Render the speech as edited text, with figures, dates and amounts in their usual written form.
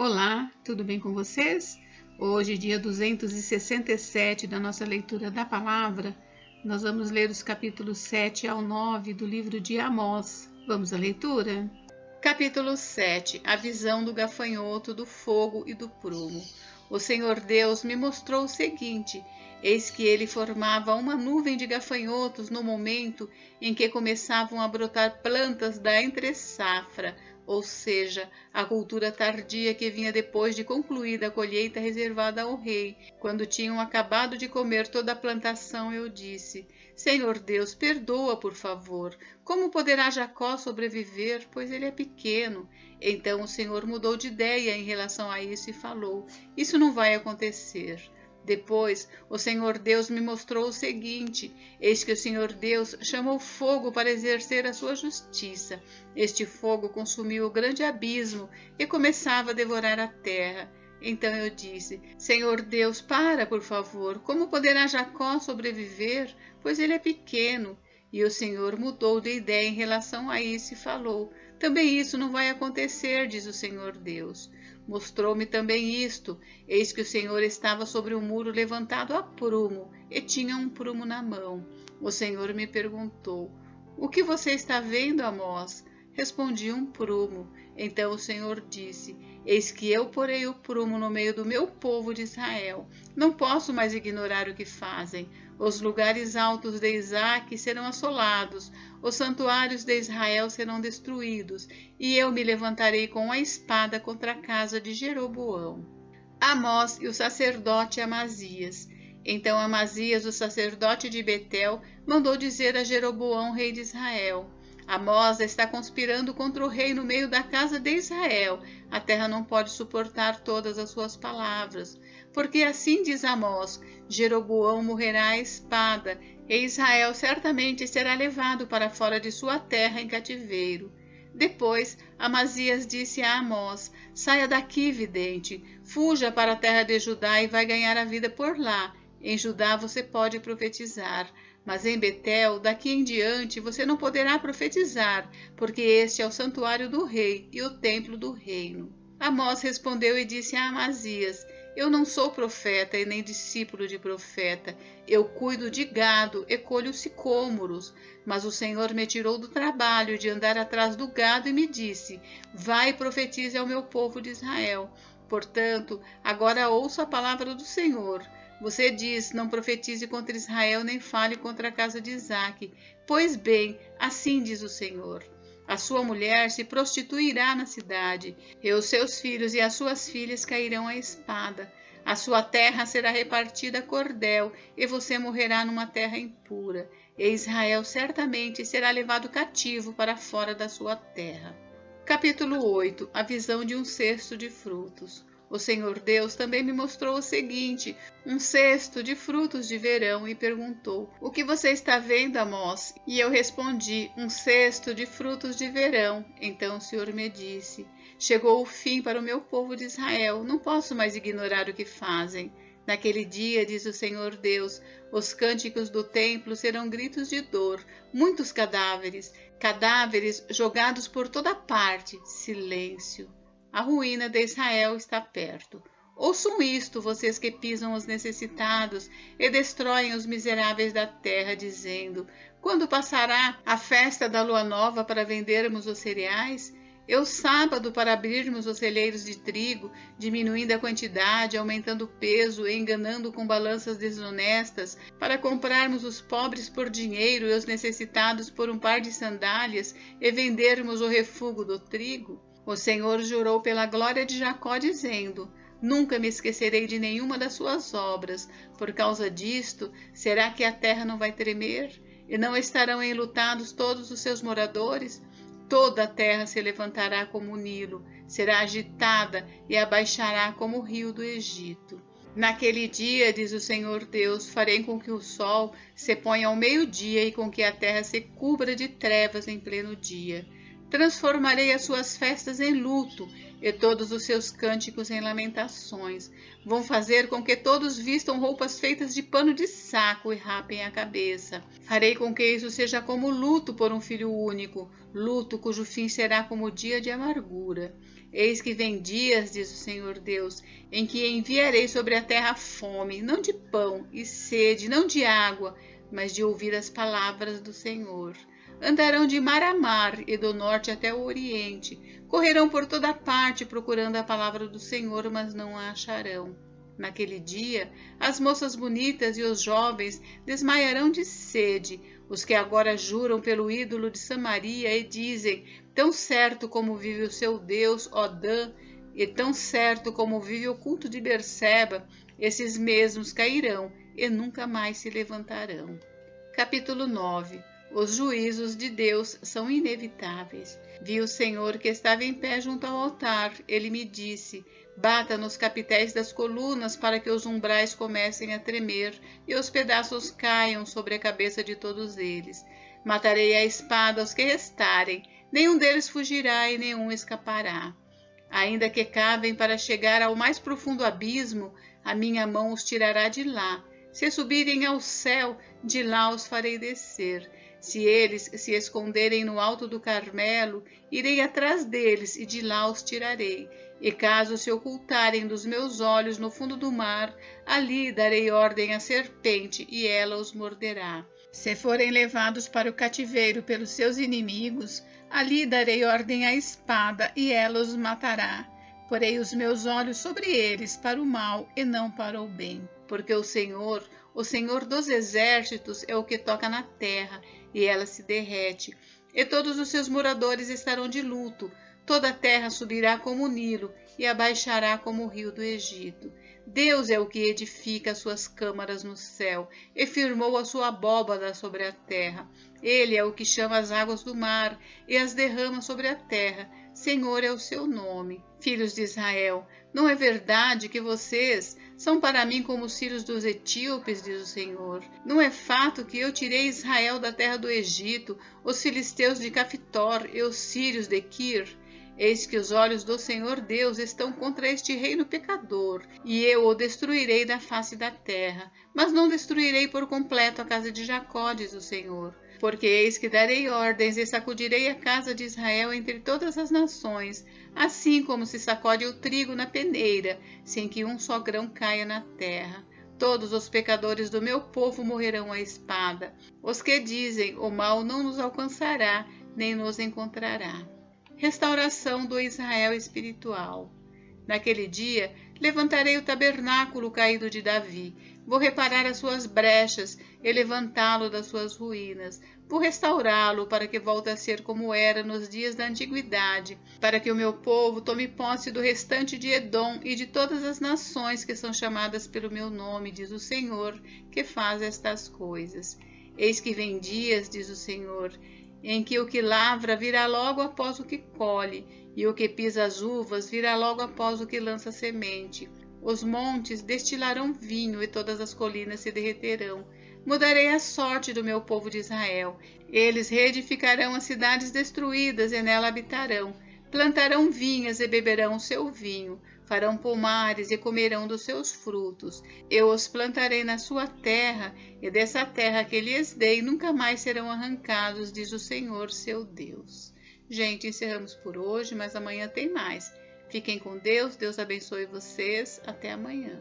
Olá, tudo bem com vocês? Hoje, dia 267 da nossa leitura da palavra, nós vamos ler os capítulos 7 ao 9 do livro de Amós. Vamos à leitura? Capítulo 7. A visão do gafanhoto, do fogo e do prumo. O Senhor Deus me mostrou o seguinte: eis que ele formava uma nuvem de gafanhotos no momento em que começavam a brotar plantas da entre-safra, ou seja, a cultura tardia que vinha depois de concluída a colheita reservada ao rei. Quando tinham acabado de comer toda a plantação, eu disse: Senhor Deus, perdoa, por favor. Como poderá Jacó sobreviver, pois ele é pequeno? Então o Senhor mudou de ideia em relação a isso e falou: isso não vai acontecer. Depois, o Senhor Deus me mostrou o seguinte: eis que o Senhor Deus chamou fogo para exercer a sua justiça. Este fogo consumiu o grande abismo e começava a devorar a terra. Então eu disse: Senhor Deus, para, por favor. Como poderá Jacó sobreviver? Pois ele é pequeno. E o Senhor mudou de ideia em relação a isso e falou: também isso não vai acontecer, diz o Senhor Deus. Mostrou-me também isto: eis que o Senhor estava sobre um muro levantado a prumo, e tinha um prumo na mão. O Senhor me perguntou: o que você está vendo, Amós? Respondi: um prumo. Então o Senhor disse: eis que eu porei o prumo no meio do meu povo de Israel. Não posso mais ignorar o que fazem. Os lugares altos de Isaque serão assolados, os santuários de Israel serão destruídos, e eu me levantarei com a espada contra a casa de Jeroboão. Amós e o sacerdote Amazias. Então Amazias, o sacerdote de Betel, mandou dizer a Jeroboão, rei de Israel: Amós está conspirando contra o rei no meio da casa de Israel. A terra não pode suportar todas as suas palavras. Porque assim diz Amós: Jeroboão morrerá à espada, e Israel certamente será levado para fora de sua terra em cativeiro. Depois, Amazias disse a Amós: saia daqui, vidente, fuja para a terra de Judá e vai ganhar a vida por lá. Em Judá você pode profetizar, mas em Betel, daqui em diante, você não poderá profetizar, porque este é o santuário do rei e o templo do reino. Amós respondeu e disse a Amazias: eu não sou profeta e nem discípulo de profeta. Eu cuido de gado e colho sicômoros. Mas o Senhor me tirou do trabalho de andar atrás do gado e me disse: vai e profetize ao meu povo de Israel. Portanto, agora ouço a palavra do Senhor. Você diz: não profetize contra Israel, nem fale contra a casa de Isaque. Pois bem, assim diz o Senhor: a sua mulher se prostituirá na cidade, e os seus filhos e as suas filhas cairão à espada. A sua terra será repartida a cordel, e você morrerá numa terra impura. E Israel certamente será levado cativo para fora da sua terra. Capítulo 8. A visão de um cesto de frutos. O Senhor Deus também me mostrou o seguinte: um cesto de frutos de verão, e perguntou: o que você está vendo, Amós? E eu respondi: um cesto de frutos de verão. Então o Senhor me disse: chegou o fim para o meu povo de Israel, não posso mais ignorar o que fazem. Naquele dia, diz o Senhor Deus, os cânticos do templo serão gritos de dor, muitos cadáveres, cadáveres jogados por toda parte. Silêncio. A ruína de Israel está perto. Ouçam isto, vocês que pisam os necessitados e destroem os miseráveis da terra, dizendo: quando passará a festa da lua nova para vendermos os cereais? E o sábado para abrirmos os celeiros de trigo, diminuindo a quantidade, aumentando o peso e enganando com balanças desonestas, para comprarmos os pobres por dinheiro e os necessitados por um par de sandálias e vendermos o refúgio do trigo? O Senhor jurou pela glória de Jacó, dizendo: nunca me esquecerei de nenhuma das suas obras. Por causa disto, será que a terra não vai tremer? E não estarão enlutados todos os seus moradores? Toda a terra se levantará como o Nilo, será agitada e abaixará como o rio do Egito. Naquele dia, diz o Senhor Deus, farei com que o sol se ponha ao meio-dia e com que a terra se cubra de trevas em pleno dia. Transformarei as suas festas em luto e todos os seus cânticos em lamentações. Vão fazer com que todos vistam roupas feitas de pano de saco e rapem a cabeça. Farei com que isso seja como luto por um filho único, luto cujo fim será como dia de amargura. Eis que vem dias, diz o Senhor Deus, em que enviarei sobre a terra fome, não de pão, e sede, não de água, mas de ouvir as palavras do Senhor. Andarão de mar a mar e do norte até o oriente. Correrão por toda parte procurando a palavra do Senhor, mas não a acharão. Naquele dia, as moças bonitas e os jovens desmaiarão de sede, os que agora juram pelo ídolo de Samaria e dizem: tão certo como vive o seu Deus, ó Dan, e tão certo como vive o culto de Berseba, esses mesmos cairão e nunca mais se levantarão. Capítulo 9. Os juízos de Deus são inevitáveis. Vi o Senhor que estava em pé junto ao altar. Ele me disse: bata nos capitéis das colunas para que os umbrais comecem a tremer e os pedaços caiam sobre a cabeça de todos eles. Matarei à espada os que restarem, nenhum deles fugirá e nenhum escapará. Ainda que cavem para chegar ao mais profundo abismo, a minha mão os tirará de lá. Se subirem ao céu, de lá os farei descer. Se eles se esconderem no alto do Carmelo, irei atrás deles e de lá os tirarei. E caso se ocultarem dos meus olhos no fundo do mar, ali darei ordem à serpente e ela os morderá. Se forem levados para o cativeiro pelos seus inimigos, ali darei ordem à espada e ela os matará. Porei os meus olhos sobre eles para o mal e não para o bem. Porque o Senhor dos exércitos, é o que toca na terra, e ela se derrete. E todos os seus moradores estarão de luto. Toda a terra subirá como o Nilo e abaixará como o rio do Egito. Deus é o que edifica as suas câmaras no céu e firmou a sua abóbada sobre a terra. Ele é o que chama as águas do mar e as derrama sobre a terra. Senhor é o seu nome. Filhos de Israel, não é verdade que vocês são para mim como os filhos dos etíopes, diz o Senhor? Não é fato que eu tirei Israel da terra do Egito, os filisteus de Cafitor e os sírios de Quir? Eis que os olhos do Senhor Deus estão contra este reino pecador, e eu o destruirei da face da terra. Mas não destruirei por completo a casa de Jacó, diz o Senhor. Porque eis que darei ordens e sacudirei a casa de Israel entre todas as nações, assim como se sacode o trigo na peneira, sem que um só grão caia na terra. Todos os pecadores do meu povo morrerão à espada. Os que dizem: o mal não nos alcançará, nem nos encontrará. Restauração do Israel espiritual. Naquele dia, levantarei o tabernáculo caído de Davi. Vou reparar as suas brechas e levantá-lo das suas ruínas. Vou restaurá-lo para que volte a ser como era nos dias da antiguidade, para que o meu povo tome posse do restante de Edom e de todas as nações que são chamadas pelo meu nome, diz o Senhor, que faz estas coisas. Eis que vem dias, diz o Senhor, em que o que lavra virá logo após o que colhe, e o que pisa as uvas virá logo após o que lança semente. Os montes destilarão vinho e todas as colinas se derreterão. Mudarei a sorte do meu povo de Israel. Eles reedificarão as cidades destruídas e nela habitarão. Plantarão vinhas e beberão o seu vinho. Farão pomares e comerão dos seus frutos. Eu os plantarei na sua terra, e dessa terra que lhes dei nunca mais serão arrancados, diz o Senhor, seu Deus. Gente, encerramos por hoje, mas amanhã tem mais. Fiquem com Deus, Deus abençoe vocês. Até amanhã.